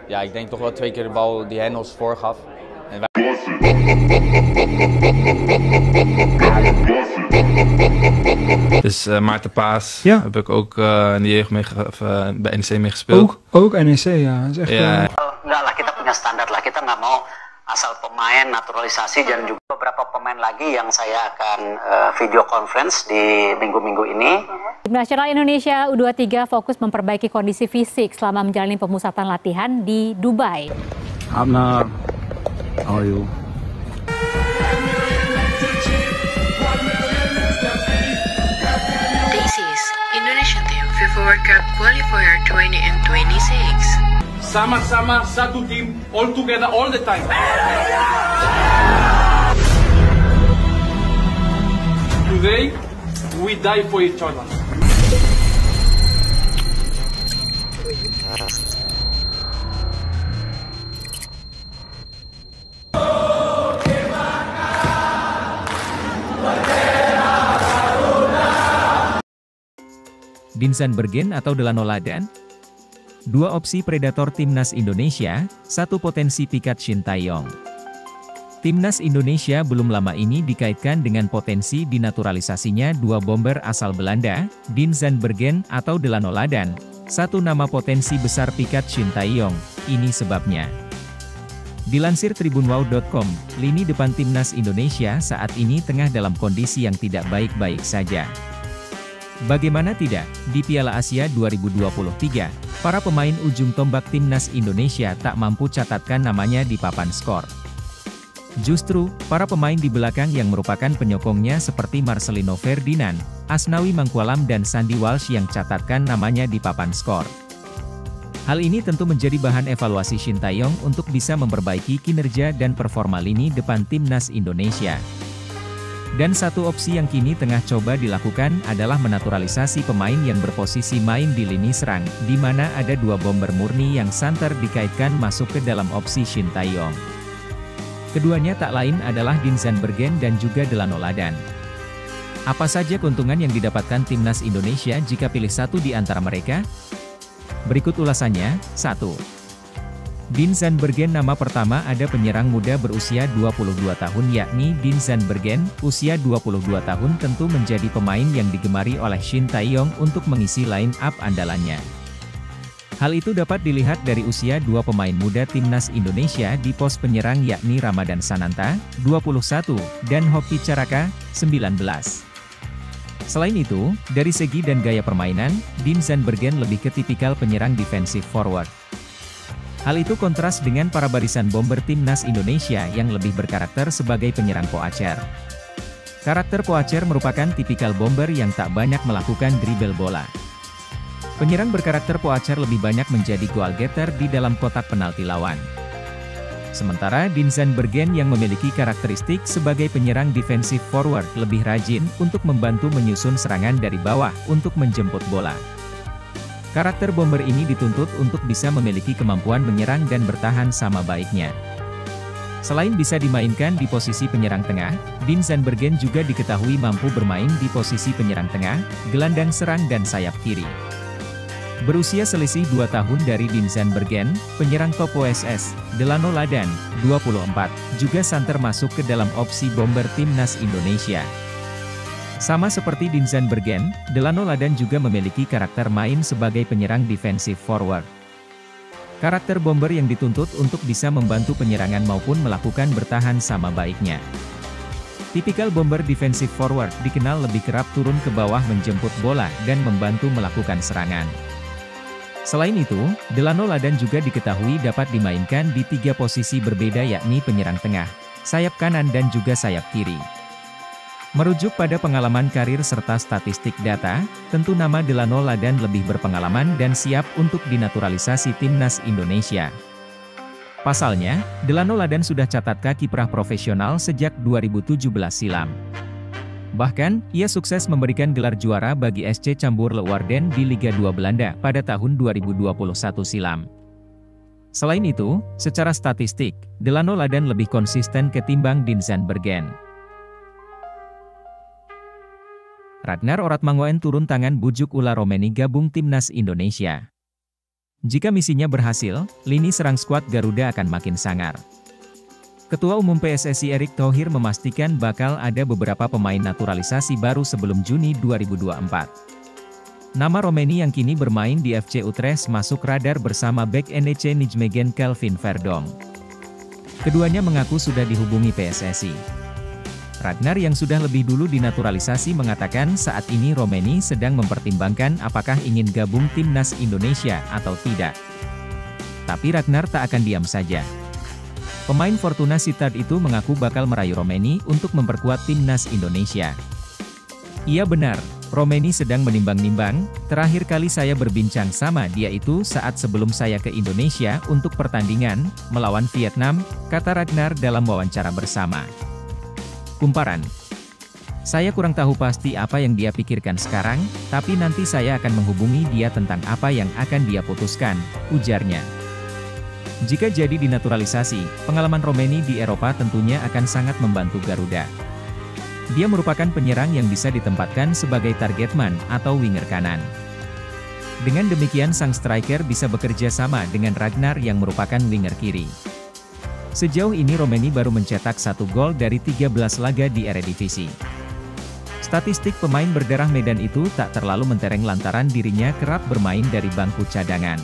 ja, ik denk toch wel 2 keer de bal die Hendels voorgaf. En wij... Dus Maarten Paas Ja. heb ik ook in de jeugd bij NEC mee gespeeld. Ook NEC, ja. Dat is echt, Ja. Enggak lah, kita punya standar lah. Kita nggak mau asal pemain naturalisasi dan juga beberapa pemain lagi yang saya akan video conference di minggu-minggu ini. Tim nasional Indonesia U23 fokus memperbaiki kondisi fisik selama menjalani pemusatan latihan di Dubai. Abner, how are you? This is Indonesian Team FIFA World Cup Qualifier 2026. Sama-sama satu tim, all together all the time. Today we die for each other. Dinsan Bergen atau Delano Ladan? Dua opsi predator Timnas Indonesia, satu potensi pikat Shin Tae-yong. Timnas Indonesia belum lama ini dikaitkan dengan potensi dinaturalisasinya dua bomber asal Belanda, Dinsan Bergen atau Delano Ladan, satu nama potensi besar pikat Shin Tae-yong, ini sebabnya. Dilansir tribunwow.com, lini depan Timnas Indonesia saat ini tengah dalam kondisi yang tidak baik-baik saja. Bagaimana tidak, di Piala Asia 2023, para pemain ujung tombak Timnas Indonesia tak mampu catatkan namanya di papan skor. Justru, para pemain di belakang yang merupakan penyokongnya seperti Marcelino Ferdinand, Asnawi Mangkualam dan Sandy Walsh yang catatkan namanya di papan skor. Hal ini tentu menjadi bahan evaluasi Shin Tae-yong untuk bisa memperbaiki kinerja dan performa lini depan Timnas Indonesia. Dan satu opsi yang kini tengah coba dilakukan adalah menaturalisasi pemain yang berposisi main di lini serang, di mana ada dua bomber murni yang santer dikaitkan masuk ke dalam opsi Shin Tae-yong. Keduanya tak lain adalah Dinsan Bergen dan juga Delano Ladan. Apa saja keuntungan yang didapatkan Timnas Indonesia jika pilih satu di antara mereka? Berikut ulasannya. 1. Dinsan Bergen. Nama pertama ada penyerang muda berusia 22 tahun yakni Dinsan Bergen, usia 22 tahun tentu menjadi pemain yang digemari oleh Shin Tae-yong untuk mengisi line up andalannya. Hal itu dapat dilihat dari usia dua pemain muda Timnas Indonesia di pos penyerang yakni Ramadan Sananta, 21, dan Hoki Caraka, 19. Selain itu, dari segi dan gaya permainan, Dinsan Bergen lebih ke tipikal penyerang defensive forward. Hal itu kontras dengan para barisan bomber Timnas Indonesia yang lebih berkarakter sebagai penyerang poacher. Karakter poacher merupakan tipikal bomber yang tak banyak melakukan dribble bola. Penyerang berkarakter poacher lebih banyak menjadi goal getter di dalam kotak penalti lawan. Sementara Dinsan Bergen yang memiliki karakteristik sebagai penyerang defensive forward lebih rajin untuk membantu menyusun serangan dari bawah untuk menjemput bola. Karakter bomber ini dituntut untuk bisa memiliki kemampuan menyerang dan bertahan sama baiknya. Selain bisa dimainkan di posisi penyerang tengah, Dinsan Bergen juga diketahui mampu bermain di posisi penyerang tengah, gelandang serang dan sayap kiri. Berusia selisih 2 tahun dari Dinsan Bergen, penyerang top OSS, Delano Ladan, 24, juga santer masuk ke dalam opsi bomber Timnas Indonesia. Sama seperti Dinsan Bergen, Delano Ladan juga memiliki karakter main sebagai penyerang defensive forward. Karakter bomber yang dituntut untuk bisa membantu penyerangan maupun melakukan bertahan sama baiknya. Tipikal bomber defensive forward dikenal lebih kerap turun ke bawah menjemput bola dan membantu melakukan serangan. Selain itu, Delano Ladan juga diketahui dapat dimainkan di 3 posisi berbeda yakni penyerang tengah, sayap kanan dan juga sayap kiri. Merujuk pada pengalaman karir serta statistik data, tentu nama Delano Ladan lebih berpengalaman dan siap untuk dinaturalisasi Timnas Indonesia. Pasalnya, Delano Ladan sudah catatkan kiprah profesional sejak 2017 silam. Bahkan, ia sukses memberikan gelar juara bagi SC Cambuur Leeuwarden di Liga 2 Belanda pada tahun 2021 silam. Selain itu, secara statistik, Delano Ladan lebih konsisten ketimbang Dinsan Bergen. Ragnar Oratmangoen turun tangan bujuk Ula Romeni gabung Timnas Indonesia. Jika misinya berhasil, lini serang skuad Garuda akan makin sangar. Ketua Umum PSSI Erick Thohir memastikan bakal ada beberapa pemain naturalisasi baru sebelum Juni 2024. Nama Romeni yang kini bermain di FC Utrecht masuk radar bersama bek NEC Nijmegen Kelvin Verdonk. Keduanya mengaku sudah dihubungi PSSI. Ragnar yang sudah lebih dulu dinaturalisasi mengatakan saat ini Romeni sedang mempertimbangkan apakah ingin gabung timnas Indonesia atau tidak. Tapi Ragnar tak akan diam saja. Pemain Fortuna Sittard itu mengaku bakal merayu Romeni untuk memperkuat timnas Indonesia. Iya benar, Romeni sedang menimbang-nimbang, terakhir kali saya berbincang sama dia itu saat sebelum saya ke Indonesia untuk pertandingan, melawan Vietnam, kata Ragnar dalam wawancara bersama. Kumparan. Saya kurang tahu pasti apa yang dia pikirkan sekarang, tapi nanti saya akan menghubungi dia tentang apa yang akan dia putuskan, ujarnya. Jika jadi dinaturalisasi, pengalaman Romeni di Eropa tentunya akan sangat membantu Garuda. Dia merupakan penyerang yang bisa ditempatkan sebagai target man atau winger kanan. Dengan demikian sang striker bisa bekerja sama dengan Ragnar yang merupakan winger kiri. Sejauh ini Romeni baru mencetak 1 gol dari 13 laga di Eredivisie. Statistik pemain berdarah Medan itu tak terlalu mentereng lantaran dirinya kerap bermain dari bangku cadangan.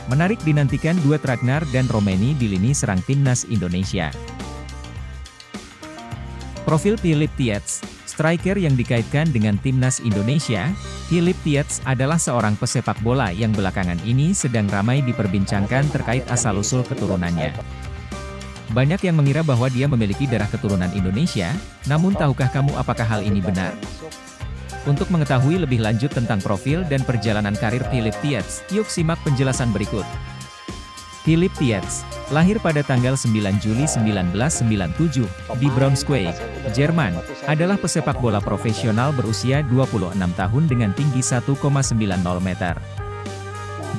Menarik dinantikan duet Ragnar dan Romeni di lini serang timnas Indonesia. Profil Philippe Tietz, striker yang dikaitkan dengan timnas Indonesia. Philippe Tietz adalah seorang pesepak bola yang belakangan ini sedang ramai diperbincangkan terkait asal-usul keturunannya. Banyak yang mengira bahwa dia memiliki darah keturunan Indonesia, namun tahukah kamu apakah hal ini benar? Untuk mengetahui lebih lanjut tentang profil dan perjalanan karir Philippe Tietz, yuk simak penjelasan berikut. Philippe Tietz, lahir pada tanggal 9 Juli 1997, di Braunschweig, Jerman, adalah pesepak bola profesional berusia 26 tahun dengan tinggi 1,90 meter.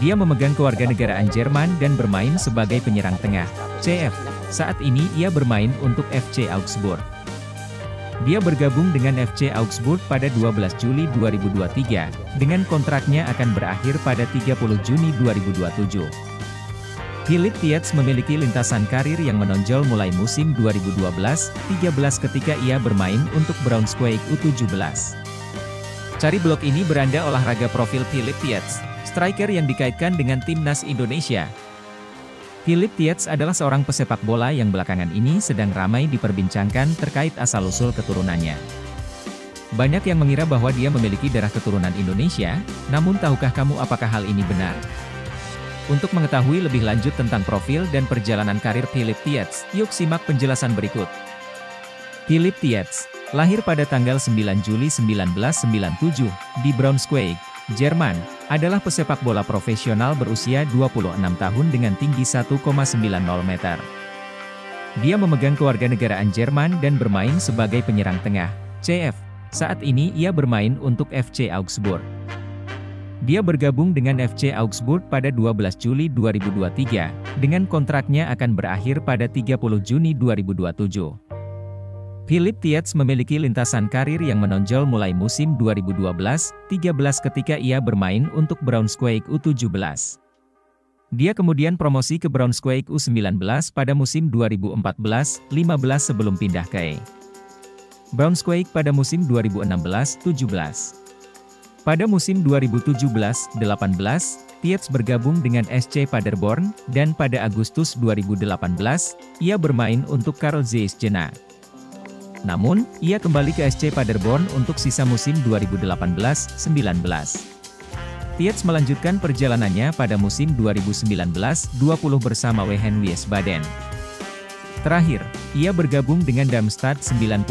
Dia memegang kewarganegaraan Jerman dan bermain sebagai penyerang tengah, CF. Saat ini ia bermain untuk FC Augsburg. Dia bergabung dengan FC Augsburg pada 12 Juli 2023, dengan kontraknya akan berakhir pada 30 Juni 2027. Philippe Tietz memiliki lintasan karir yang menonjol mulai musim 2012-13 ketika ia bermain untuk Braunschweig U17. Cari blog ini beranda olahraga profil Philippe Tietz, striker yang dikaitkan dengan timnas Indonesia. Philippe Tietz adalah seorang pesepak bola yang belakangan ini sedang ramai diperbincangkan terkait asal-usul keturunannya. Banyak yang mengira bahwa dia memiliki darah keturunan Indonesia, namun tahukah kamu apakah hal ini benar? Untuk mengetahui lebih lanjut tentang profil dan perjalanan karir Philippe Tietz, yuk simak penjelasan berikut. Philippe Tietz, lahir pada tanggal 9 Juli 1997, di Braunschweig, Jerman, adalah pesepak bola profesional berusia 26 tahun dengan tinggi 1,90 meter. Dia memegang kewarganegaraan Jerman dan bermain sebagai penyerang tengah, CF. Saat ini ia bermain untuk FC Augsburg. Dia bergabung dengan FC Augsburg pada 12 Juli 2023, dengan kontraknya akan berakhir pada 30 Juni 2027. Philippe Tietz memiliki lintasan karir yang menonjol mulai musim 2012-13 ketika ia bermain untuk Braunschweig U17. Dia kemudian promosi ke Braunschweig U19 pada musim 2014-15 sebelum pindah ke Braunschweig pada musim 2016-17. Pada musim 2017-18, Tietz bergabung dengan SC Paderborn, dan pada Agustus 2018, ia bermain untuk Carl Zeiss Jena. Namun, ia kembali ke SC Paderborn untuk sisa musim 2018-19. Tietz melanjutkan perjalanannya pada musim 2019-20 bersama Wehen Wiesbaden. Terakhir, ia bergabung dengan Darmstadt 98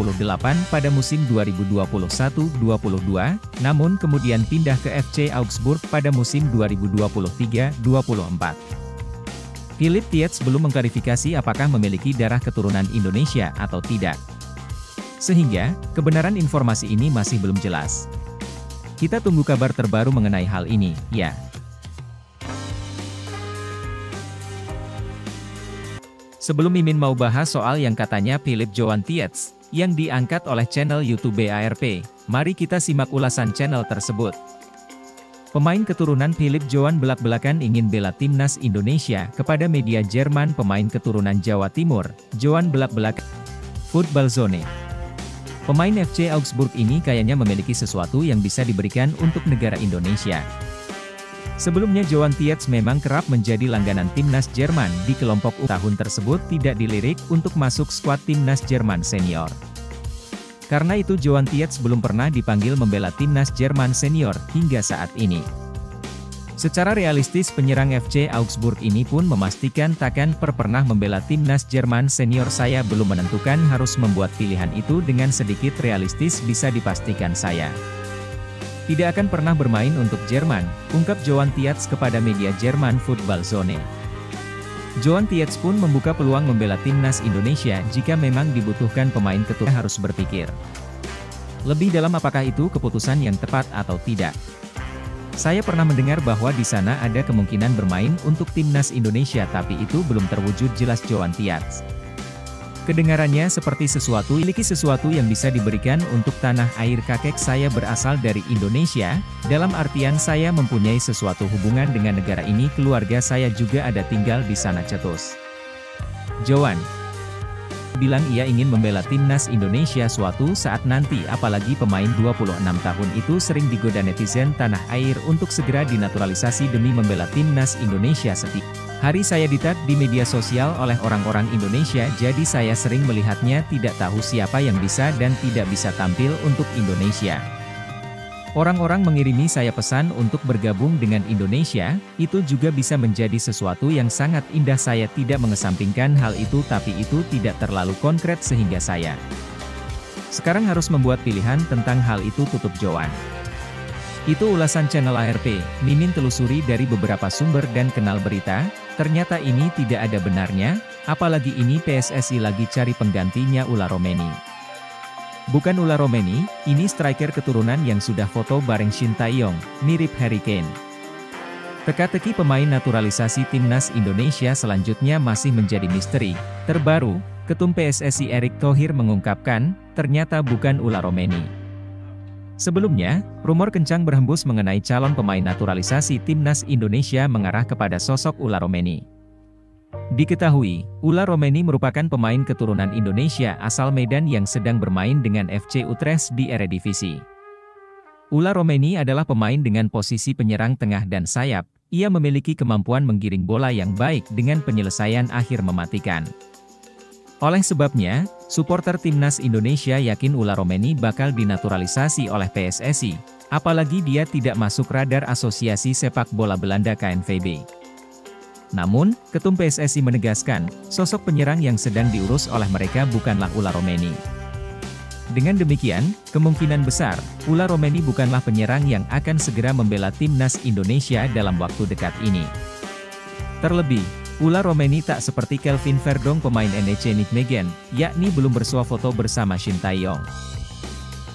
pada musim 2021-22, namun kemudian pindah ke FC Augsburg pada musim 2023-24. Philippe Tietz belum mengklarifikasi apakah memiliki darah keturunan Indonesia atau tidak. Sehingga, kebenaran informasi ini masih belum jelas. Kita tunggu kabar terbaru mengenai hal ini, ya. Sebelum Mimin mau bahas soal yang katanya Philippe Johan Tietz, yang diangkat oleh channel YouTube ARP, mari kita simak ulasan channel tersebut. Pemain keturunan Philipp Johan belak-belakan ingin bela timnas Indonesia. Kepada media Jerman, pemain keturunan Jawa Timur, Johan belak-belakan Football Zone. Pemain FC Augsburg ini kayaknya memiliki sesuatu yang bisa diberikan untuk negara Indonesia. Sebelumnya Johan Tietz memang kerap menjadi langganan timnas Jerman di kelompok U. Tahun tersebut tidak dilirik untuk masuk skuad timnas Jerman senior. Karena itu Johan Tietz belum pernah dipanggil membela timnas Jerman senior hingga saat ini. Secara realistis penyerang FC Augsburg ini pun memastikan takkan pernah membela timnas Jerman senior. Saya belum menentukan harus membuat pilihan itu dengan sedikit realistis bisa dipastikan saya tidak akan pernah bermain untuk Jerman, ungkap Johan Tietz kepada media Jerman Football Zone. Johan Tietz pun membuka peluang membela timnas Indonesia jika memang dibutuhkan pemain keturunan harus berpikir lebih dalam apakah itu keputusan yang tepat atau tidak. Saya pernah mendengar bahwa di sana ada kemungkinan bermain untuk timnas Indonesia tapi itu belum terwujud, jelas Johan Tietz. Kedengarannya seperti memiliki sesuatu yang bisa diberikan untuk tanah air. Kakek saya berasal dari Indonesia, dalam artian saya mempunyai sesuatu hubungan dengan negara ini, keluarga saya juga ada tinggal di sana, cetus Johan. Bilang ia ingin membela timnas Indonesia suatu saat nanti, apalagi pemain 26 tahun itu sering digoda netizen tanah air untuk segera dinaturalisasi demi membela timnas Indonesia. Setiap hari saya ditag di media sosial oleh orang-orang Indonesia, jadi saya sering melihatnya tidak tahu siapa yang bisa dan tidak bisa tampil untuk Indonesia. Orang-orang mengirimi saya pesan untuk bergabung dengan Indonesia, itu juga bisa menjadi sesuatu yang sangat indah. Saya tidak mengesampingkan hal itu tapi itu tidak terlalu konkret sehingga saya sekarang harus membuat pilihan tentang hal itu, tutup Johan. Itu ulasan channel ARP, Mimin telusuri dari beberapa sumber dan kenal berita, ternyata ini tidak ada benarnya, apalagi ini PSSI lagi cari penggantinya Ula Romeni. Bukan Ula Romeni, ini striker keturunan yang sudah foto bareng Shin Tae-yong, mirip Harry Kane. Teka-teki pemain naturalisasi timnas Indonesia selanjutnya masih menjadi misteri. Terbaru, Ketum PSSI Erick Thohir mengungkapkan, ternyata bukan Ula Romeni. Sebelumnya, rumor kencang berhembus mengenai calon pemain naturalisasi timnas Indonesia mengarah kepada sosok Ula Romeni. Diketahui, Ula Romeni merupakan pemain keturunan Indonesia asal Medan yang sedang bermain dengan FC Utrecht di Eredivisie. Ula Romeni adalah pemain dengan posisi penyerang tengah dan sayap. Ia memiliki kemampuan menggiring bola yang baik dengan penyelesaian akhir mematikan. Oleh sebabnya, supporter timnas Indonesia yakin Ula Romeni bakal dinaturalisasi oleh PSSI, apalagi dia tidak masuk radar Asosiasi Sepak Bola Belanda KNVB. Namun, Ketum PSSI menegaskan, sosok penyerang yang sedang diurus oleh mereka bukanlah Ula Romeni. Dengan demikian, kemungkinan besar, Ula Romeni bukanlah penyerang yang akan segera membela timnas Indonesia dalam waktu dekat ini. Terlebih, Ula Romeni tak seperti Kelvin Verdong pemain NEC Nijmegen, yakni belum bersuah foto bersama Shin Tae-yong.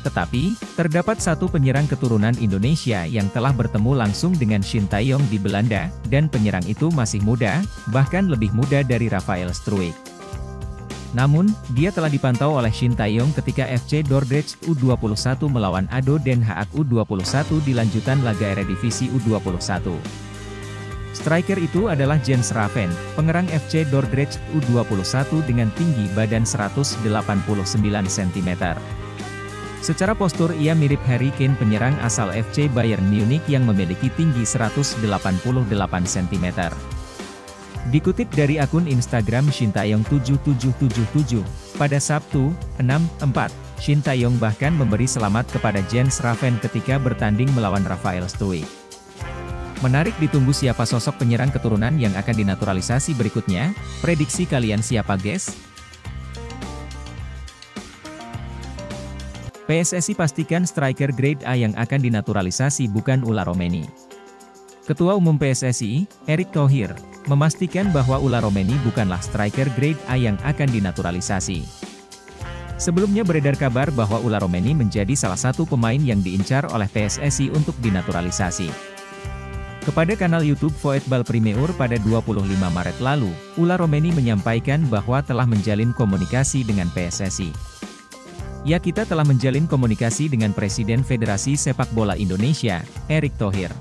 Tetapi, terdapat satu penyerang keturunan Indonesia yang telah bertemu langsung dengan Shin Tae-yong di Belanda, dan penyerang itu masih muda, bahkan lebih muda dari Rafael Struijk. Namun, dia telah dipantau oleh Shin Tae-yong ketika FC Dordrecht U21 melawan ADO Den Haag U21 di lanjutan laga Eredivisie U21. Striker itu adalah Jens Raven, pengerang FC Dordrecht U21 dengan tinggi badan 189 cm. Secara postur ia mirip Harry Kane, penyerang asal FC Bayern Munich yang memiliki tinggi 188 cm. Dikutip dari akun Instagram Shin Tae-yong 7777, pada Sabtu, 6/4, Shin Tae-yong bahkan memberi selamat kepada Jens Raven ketika bertanding melawan Rafael Struijk. Menarik, ditunggu siapa sosok penyerang keturunan yang akan dinaturalisasi berikutnya. Prediksi kalian siapa, guys? PSSI pastikan striker grade A yang akan dinaturalisasi bukan Ula Romeni. Ketua Umum PSSI, Erick Thohir, memastikan bahwa Ula Romeni bukanlah striker grade A yang akan dinaturalisasi. Sebelumnya beredar kabar bahwa Ula Romeni menjadi salah satu pemain yang diincar oleh PSSI untuk dinaturalisasi. Kepada kanal YouTube Football Premier pada 25 Maret lalu, Ula Romeni menyampaikan bahwa telah menjalin komunikasi dengan PSSI. Ya, kita telah menjalin komunikasi dengan Presiden Federasi Sepak Bola Indonesia, Erick Thohir.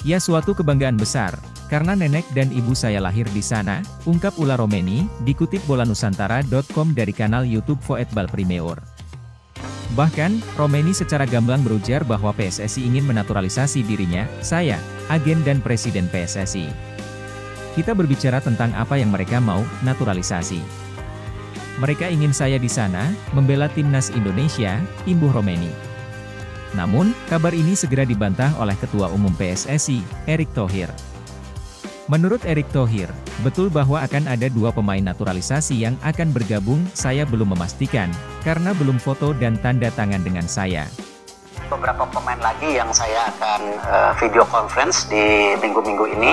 Ya suatu kebanggaan besar, karena nenek dan ibu saya lahir di sana, ungkap Ula Romeni, dikutip bolanusantara.com dari kanal YouTube Voetbal Premier. Bahkan, Romeni secara gamblang berujar bahwa PSSI ingin menaturalisasi dirinya, saya, agen dan presiden PSSI. Kita berbicara tentang apa yang mereka mau, naturalisasi. Mereka ingin saya di sana, membela timnas Indonesia, imbuh Romeni. Namun, kabar ini segera dibantah oleh Ketua Umum PSSI, Erick Thohir. Menurut Erick Thohir, betul bahwa akan ada 2 pemain naturalisasi yang akan bergabung, saya belum memastikan, karena belum foto dan tanda tangan dengan saya. Beberapa pemain lagi yang saya akan video conference di minggu-minggu ini.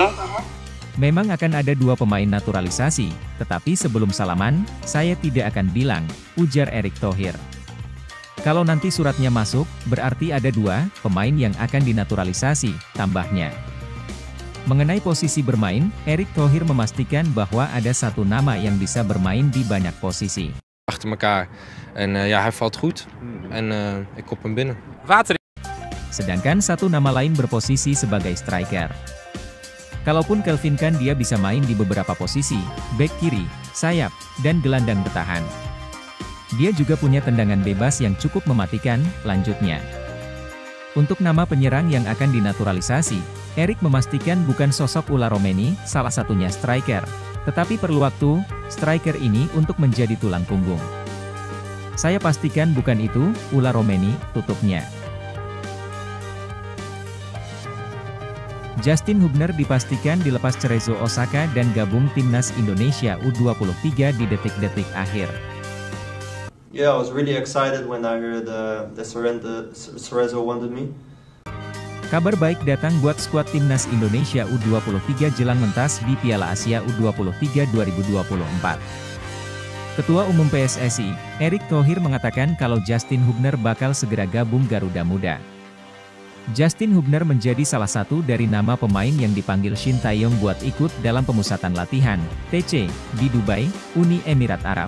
Memang akan ada 2 pemain naturalisasi, tetapi sebelum salaman, saya tidak akan bilang, ujar Erick Thohir. Kalau nanti suratnya masuk, berarti ada 2 pemain yang akan dinaturalisasi, tambahnya. Mengenai posisi bermain, Erick Thohir memastikan bahwa ada 1 nama yang bisa bermain di banyak posisi. Achter elkaar. En ja, hij valt goed. En ik kop hem binnen. Sedangkan 1 nama lain berposisi sebagai striker. Kalaupun Kelvin Khan dia bisa main di beberapa posisi, bek kiri, sayap, dan gelandang bertahan. Dia juga punya tendangan bebas yang cukup mematikan, lanjutnya. Untuk nama penyerang yang akan dinaturalisasi, Erick memastikan bukan sosok Ula Romeni, salah satunya striker. Tetapi perlu waktu, striker ini untuk menjadi tulang punggung. Saya pastikan bukan itu, Ula Romeni, tutupnya. Justin Hubner dipastikan dilepas Cerezo Osaka dan gabung timnas Indonesia U23 di detik-detik akhir. Yeah, I was really excited when I heard that Cerezo wanted me. Kabar baik datang buat skuad timnas Indonesia U23 jelang mentas di Piala Asia U23 2024. Ketua Umum PSSI, Erick Thohir mengatakan kalau Justin Hubner bakal segera gabung Garuda Muda. Justin Hubner menjadi salah satu dari nama pemain yang dipanggil Shin Tae-yong buat ikut dalam pemusatan latihan, TC, di Dubai, Uni Emirat Arab.